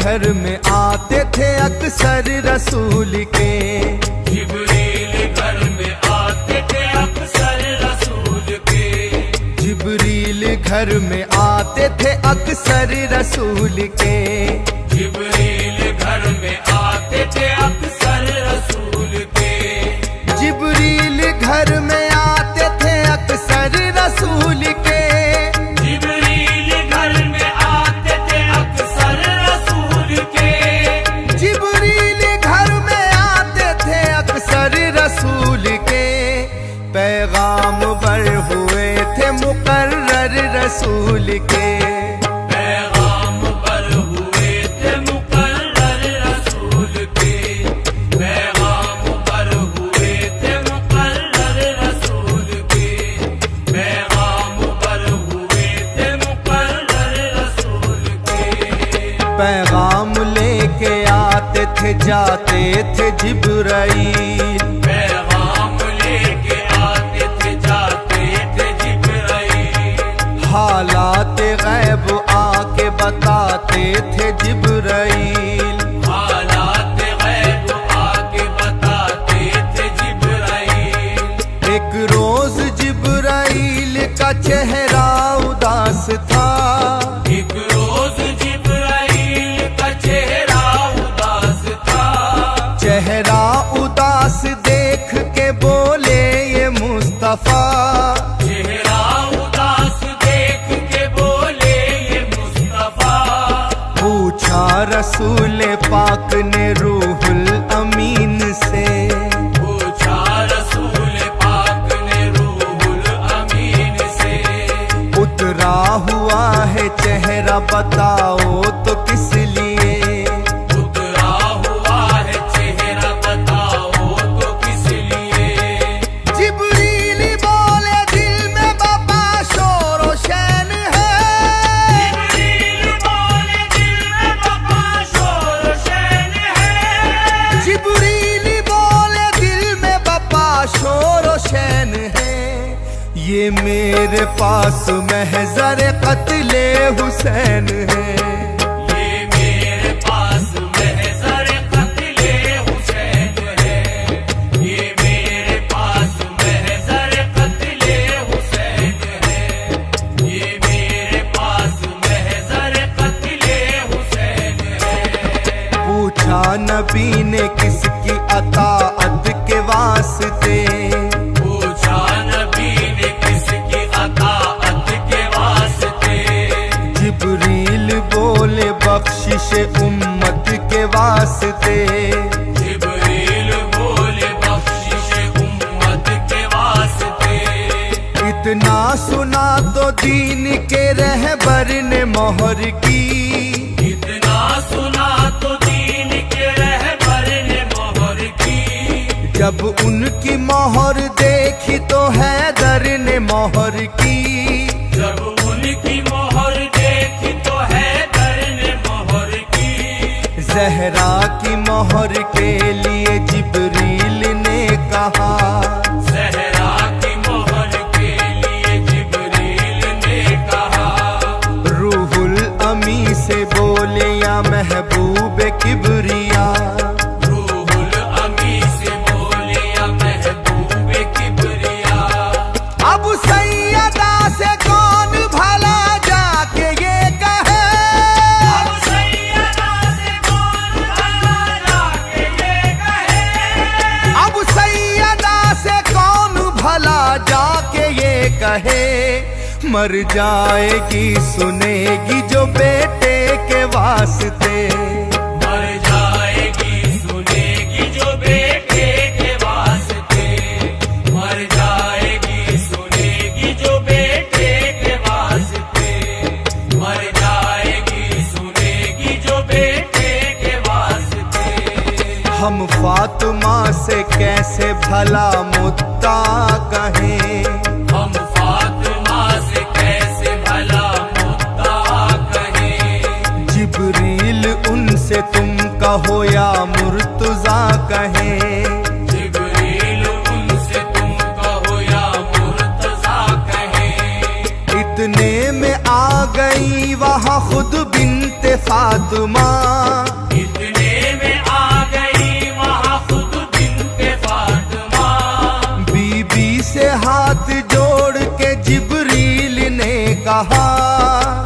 घर में आते थे अक्सर रसूल के। जिब्रील घर में आते थे अक्सर रसूल के। जिब्रील घर में आते थे अक्सर रसूल के। जिब्रील घर में आते थे अक्सर रसूल के। जिब्रील घर में आते थे अक्सर रसूल के। जिब्रील घर में आते थे अक्सर रसूल के। जिब्रील घर में आते थे अक्सर रसूल के। पैगाम बर हुए थे मुकर्रर रसूल के। पैगाम पर हुए थे मुकर्रर रसूल के। पैगाम पर हुए थे मुकर्रर रसूल के। पैगाम पर हुए थे मुकर्रर रसूल के। पैगाम लेके आते थे जाते थे जिब्राईल। पैगाम लेके आते थे जाते थे जिब्राईल। हालात गैब आके बताते थे जिब्राईल। हालात गैब आके बताते थे जिब्राईल। एक रोज जिब्राईल का चेहरा उदास था। एक रोज जिब्राईल का चेहरा उदास था। चेहरा उदास देख के बोले ये मुस्तफा। चेहरा उदास देख के बोले ये मुस्तफा। पूछा रसूल पाक ने रूहुल अमीन से। पूछा रसूल पाक ने रूहुल अमीन से। उतरा हुआ है चेहरा बताओ तो किस लिए। उतरा हुआ है चेहरा बताओ तो किस लिए। जिब्रील बोले दिल में बाबा शोर व शैन है। जिब्रील बोले दिल में बाबा शोर शैन है। जिब्रील बोले दिल में बाबा शोर व शैन है। ये मेरे पास महज़र कत्ले हुसैन है। ये मेरे पास महज़र कत्ले हुसैन है। ये मेरे पास महज़र कत्ले हुसैन है। ये मेरे पास महज़र कत्ले हुसैन है। पूछा नबी ने किसकी अताअत के वास्ते। पूछा नबी ने किसकी अताअत के वास्ते। जिब्रील बोले बख्शिश उम्मत के वास्ते। जिब्रील बोले बख्शिश उम्मत के वास्ते। इतना सुना तो दीन के रहबर ने मोहर की। इतना सुना तो दीन के रहबर ने मोहर की। जब उनकी मोहर देखी तो हैदर ने मोहर की। जब उनकी मोहर देखी तो हैदर ने मोहर की। जहरा की मोहर के लिए जिब्रील ने कहा। ज़हरा की मोहर के लिए जिब्रील ने कहा। रूहुल अमी से बोले या महबूब किबरिया। रूहुल अमी से बोले या महबूब किबरिया। अब सैयदा से कौन भला जाके ये कहे। अब सैयदा से कौन भला जाके ये कहे। अब सैयदा से कौन भला जाके ये कहे। मर जाएगी सुनेगी जो बेटे के वास्ते। मर जाएगी सुनेगी जो बेटे के वास्ते। मर जाएगी सुनेगी जो बेटे के वास्ते। मर जाएगी सुनेगी जो बेटे के वास्ते। हम फातिमा से कैसे भला मुद्दा कहें। हम फातिमा से कैसे भला मुद्दा कहें। जिब्रील उनसे तुम कहो या मुर्तजा कहें। जिब्रील उनसे तुम कहो या मुर्तजा कहें। इतने में आ गई वहाँ खुद बिन्ते फातिमा, इतने में आ गई वहाँ खुद बिन्ते फातिमा। बीबी से हाथ जोड़ के जिब्रील ने कहा,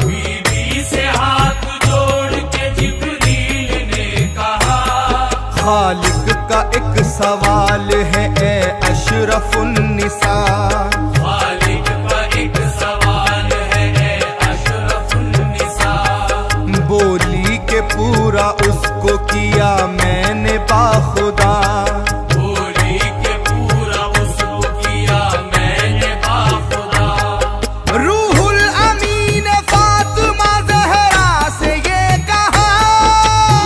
बीबी से हाथ जोड़ के जिब्रील ने कहा, खालिक का एक सवाल है ए अशरफुन निसा, खालिक का एक सवाल है ए अशरफुन निसा। बोली के पूरा उसको किया मैंने बाखुदा, बोली के पूरा उसको किया मैंने बाखुदा। रूहुल अमीन फातिमा ज़हरा से ये कहा,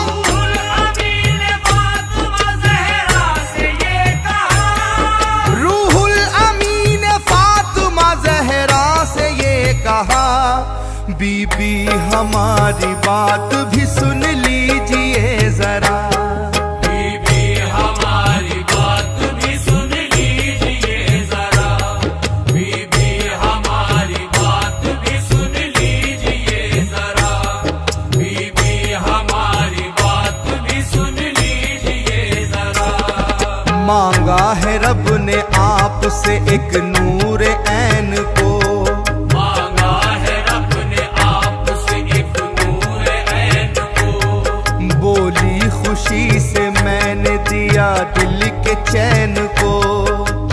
रूहुल अमीन फातिमा ज़हरा से ये कहा, रूहुल अमीन फातिमा ज़हरा से ये कहा, बीबी हमारी बात भी सुन लीजिए जरा, बीबी हमारी बात भी सुन लीजिए जरा, बीबी हमारी बात भी सुन लीजिए जरा, बीबी हमारी बात भी सुन लीजिए जरा। मांगा है रब ने आपसे एक नूर ऐन को, मांगा है रब ने आपसे एक नूर ऐन को, बोली खुशी से मैंने दिया दिल के चैन को,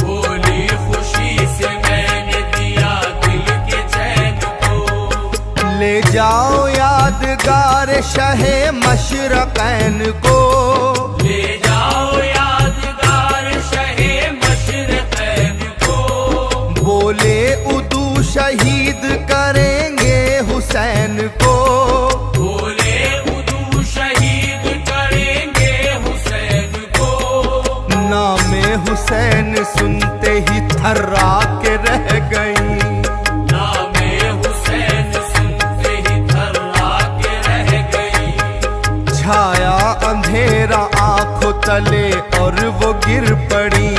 बोली खुशी से मैंने दिया दिल के चैन को। ले जाओ यादगार शहे मशरक़ैन को, ले जाओ यादगार शहे मशरक़ैन को, बोले उदू शहीद करेंगे हुसैन को, बोले उदू शहीद करेंगे हुसैन को। नामे हुसैन सुनते ही थर्रा के रह गई, नामे हुसैन सुनते ही थर्रा के रह गई। छाया अंधेरा आंखों तले और वो गिर पड़ी,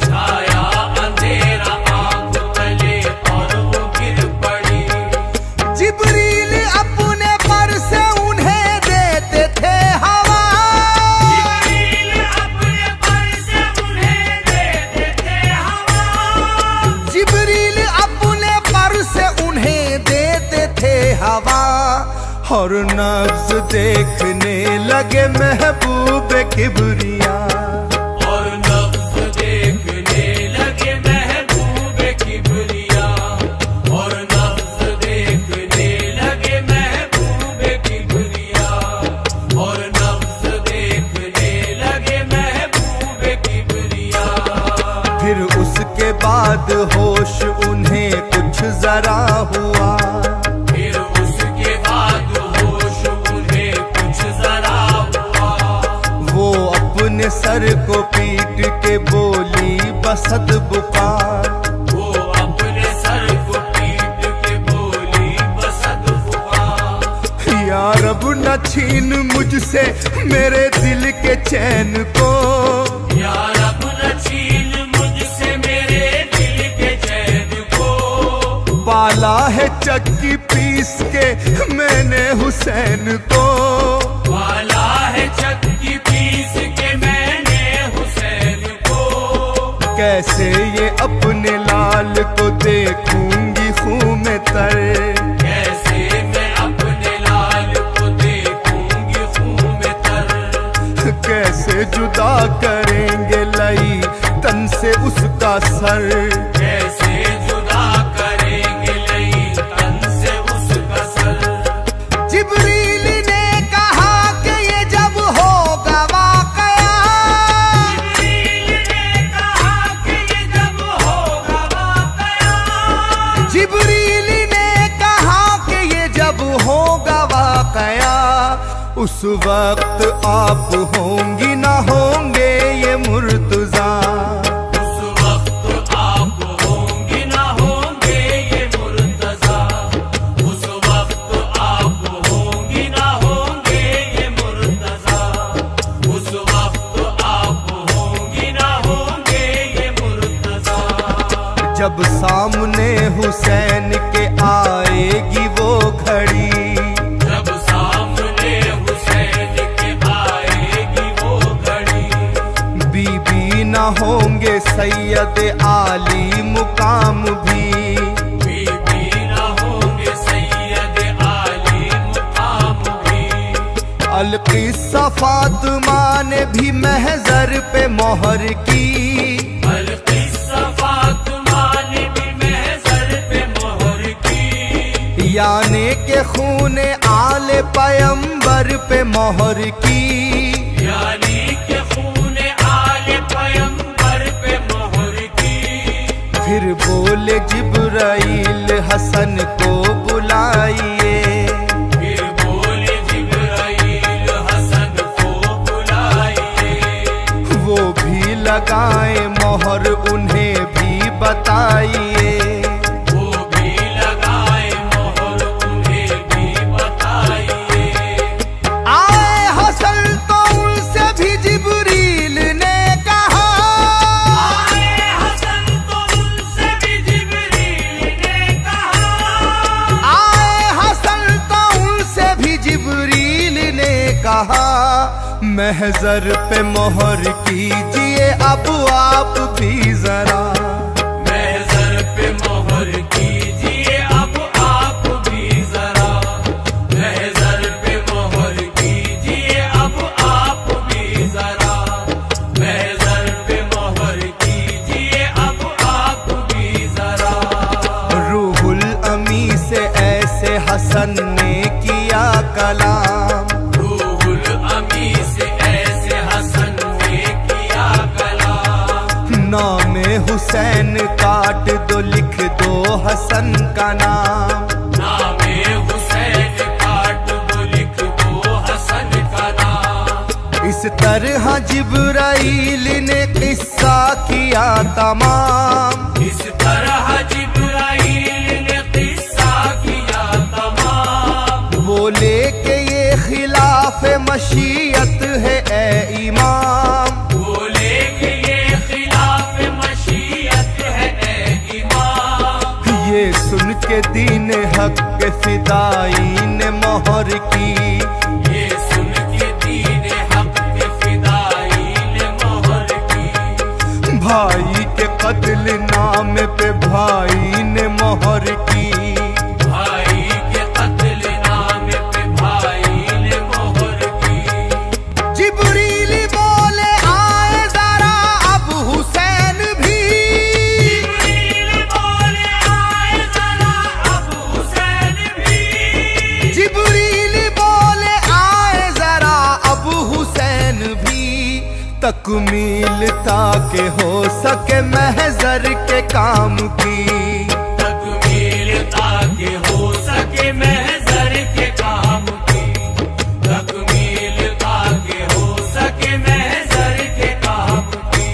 छाया अंधेरा आंख तले और वो गिर पड़ी। जिब्रील अपने पर से उन्हें देते थे हवा, जिब्रील अपने पर से उन्हें देते थे हवा, जिब्रील अपने पर से उन्हें देते थे हवा, और नब्ज देखने लगे महबूब किबरिया, और नब्ज़ देखने लगे महबूब किबरिया, और नब्ज़ देखने लगे महबूब किबरिया, और नब्ज़ देखने लगे महबूब किबरिया। फिर उसके बाद होश उन्हें कुछ जरा हुआ, फिर उसके बाद होश उन्हें कुछ जरा हुआ, वो अपने सर को पीट के बोली बसद बुका, वो अपने सर को पीट के बोली बसद हुआ। या रब न छीन मुझसे मेरे दिल के चैन को, या रब न छीन मुझसे मेरे दिल के चैन को, पाला है चक्की पीस के मैंने हुसैन को, वाला है चक्की पीस के मैंने हुसैन को। कैसे ये अपने लाल को देखूंगी खूं में तर, कैसे मैं अपने लाल को देखूंगी खूं में तर, कैसे जुदा करेंगे लई तन से उसका सर, कैसे जुदा करेंगे लई तन से उसका सर। जिब्रील ने कहा कि ये जब होगा वाकया, जिब्रील ने कहा कि ये जब होगा वाकया, जिब्रील ने कहा कि ये जब होगा वाकया, उस वक्त आप होंगी ना होंगे ये मुर्तजा, उस वक्त आप होंगे ना होंगे ये मुर्तजा, उस वक्त आप होंगी ना होंगे ये मुर्तजा, उस वक्त आप होंगी ना होंगे ये मुर्तजा। जब सामने हुसैन के आ सैयद आली मुकाम भी न होंगे सैयद आली मुकाम भी। अलकिस्सा फातिमा ने भी महजर पे मोहर की, अलकिस्सा फातिमा ने भी महजर पे मोहर की। यानी के खून आले पैगंबर पे मोहर की, यानी के खून आले पैगंबर पे मोहर की। फिर बोले जिब्राइल हसन को बुलाइए, फिर बोले जिब्राइल हसन को बुलाइए। वो भी लगाए मोहर उन्हें भी बताइए। वो भी लगाए मोहर उन्हें भी बताइए। आए हसन तो उनसे भी जिब्रील ने कहा, आए हसन तो उनसे भी जिब्रील ने कहा। आए हसन तो उनसे भी जिब्रील ने कहा, महजर पे मोहर कीजिए अब आप भी जरा, महजर पे मोहर कीजिए अब आप भी जरा। महजर पे मोहर कीजिए अब आप भी जरा। महजर पे मोहर कीजिए अब आप भी जरा। रूहुल अमी से ऐसे हसन ने किया कलाम, रूहुल अमी से ऐसे हसन ने किया कलाम। नामे हुसैन काट दो लिख दो हसन का नाम, नामे हुसैन काट दो लिख दो हसन का नाम। इस तरह जिब्राइल ने किस्सा किया तमाम, इस तरह जिब्राइल ने किस्सा किया तमाम। बोले कि ये खिलाफ मशीयत है ए इमाम, बोले कि ये खिलाफ मशीयत है ए इमाम। ये सुन के दीन हक के फिदाई ने मोहर की, ये सुन के दीन हक के फिदाई ने मोहर की। भाई के कत्ल नाम पे भाई ने मोहर की, भाई के कत्ल नाम पे भाई ने मोहर की। जिब्रील बोले आए जरा अब हुसैन भी, जिब्रील बोले आए जरा अब हुसैन भी। जिब्रील बोले आए जरा अब हुसैन भी, तकमील ताकि हो सके महजर के काम की, तकमील ताकि हो सके महजर के काम की। तकमील ताकि हो सके महजर के काम की।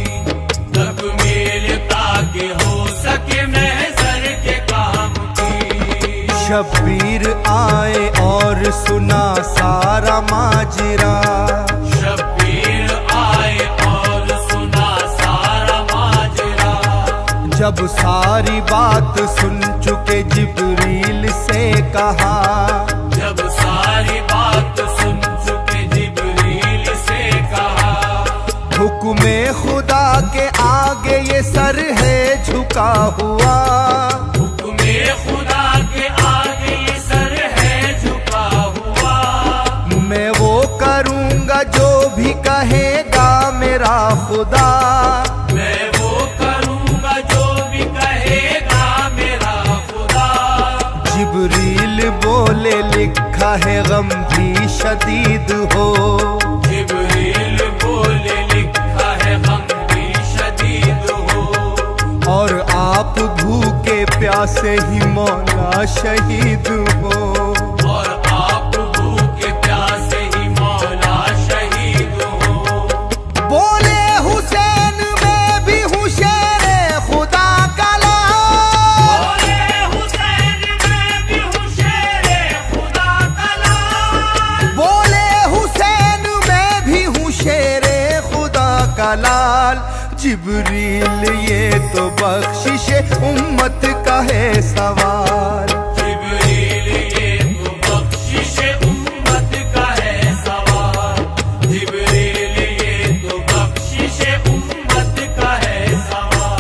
तकमील ताकि हो सके महजर के काम की। शब्बीर आए और सुना सारा माजरा, शब्बीर आए और सुना सारा माजरा। जब सारी बात सुन चुके जिब्रील से कहा, जब सारी बात सुन चुके जिब्रील से कहा। हुक्मे खुदा के आगे ये सर है झुका हुआ, हुक्मे खुदा के आगे ये सर है झुका हुआ। मैं वो करूँगा जो भी कहेगा मेरा खुदा, मैं वो करूँगा जो भी कहेगा मेरा खुदा। जिब्रील बोले लिखा है गम भी शदीद हो, जिब्रील बोले लिखा है गम भी शदीद हो। और आप भूखे प्यासे ही मौला शहीद हो, और आप भूखे प्यासे ही मौला शहीद हो। बोले हुसैन मैं भी हूँ शेरे खुदा का लाल, बोले हुसैन मैं भी हूँ शेरे खुदा का लाल। बोले हुसैन मैं भी हूँ शेरे खुदा का लाल। जिब्रील ये तो बख्शिश उम्मत का है सवाल, जिब्रील ये तो बख्शिश उम्मत का है सवाल। जिब्रील ये तो बख्शिश उम्मत का है सवाल।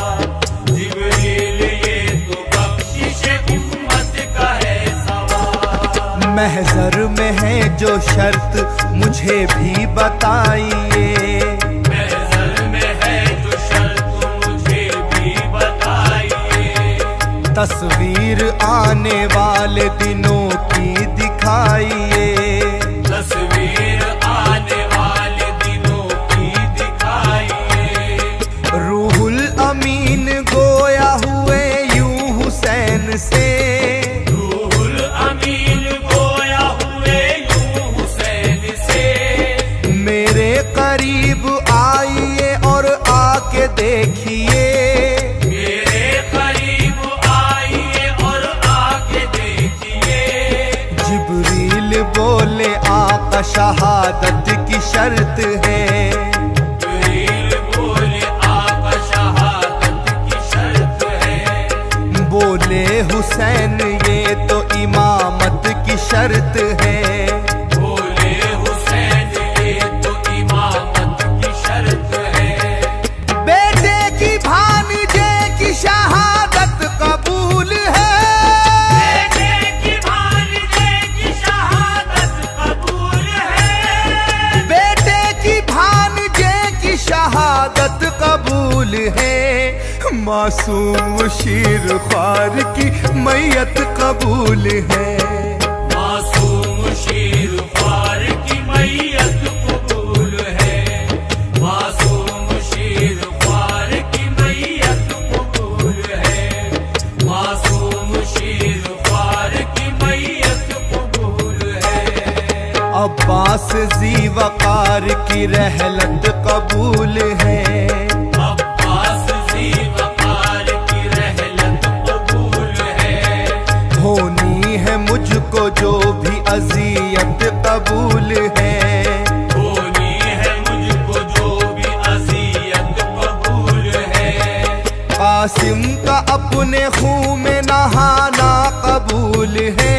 महजर में है जो शर्त मुझे भी बताइए, महजर में है जो शर्त मुझे भी बताइए। तस्वीर आने वाले दिनों की दिखाइए, तस्वीर आने वाले दिनों की दिखाइए। रूहुल अमीन गोया हुए यूं हुसैन से, रूहुल अमीन गोया हुए यूं हुसैन से। मेरे करीब आइए और आके देखिए, मेरे करीब आइए और आके देखिए। जिब्रील बोले आका शहादत की शर्त है, जिब्रील बोले आका शहादत की शर्त है। बोले हुसैन ये तो इमामत की शर्त है, बोले हुसैन ये तो इमामत की शर्त है। बेटे की भांजे की शहादत कबूल है, बेटे की भांजे की शहादत कबूल है। बेटे की भांजे की शहादत कबूल है। मासूम शीर ख्वार की मैयत कबूल है, मासूम शीर ख्वार की मैयत कबूल है। मासूम शीर ख्वार की मैयत कबूल है। मासूम शीर ख्वार की मैयत कबूल है। अब्बास जी वकार की रहलत कबूल है, अब्बास जी वकार की रहलत कबूल है। होनी है मुझको जो भी अजियत कबूल है, होनी है मुझको जो भी अज़ियत कबूल है। कासिम का अपने खून में नहाना कबूल है,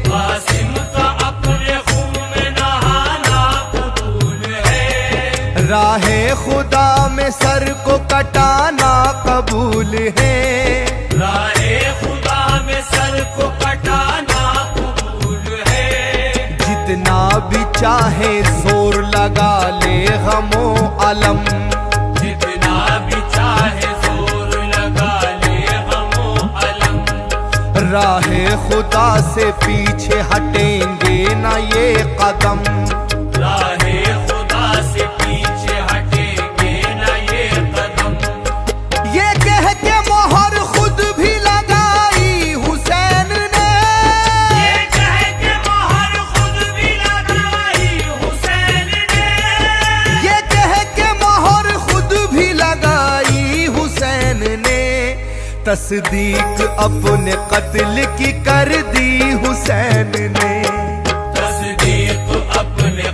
कासिम का अपने खून में नहाना कबूल है। राहे खुदा में सर को कटाना कबूल है, राहे खुदा में सर को कटाना कबूल है। जितना भी चाहे जोर लगा ले गमो अलम, जितना भी चाहे जोर लगा ले गमो अलम। राहे खुदा से पीछे हटेंगे ना ये कदम, राहे खुदा से पीछे हटेंगे न ये कदम। ये कह के मोहर खुद भी लगाई हुसैन ने, ये कह के मोहर खुद भी लगाई हुसैन ने। ये कह के मोहर खुद भी लगाई हुसैन ने, तस्दीक अपने कत्ल की कर दी हुसैन ने, तस्दीक अपने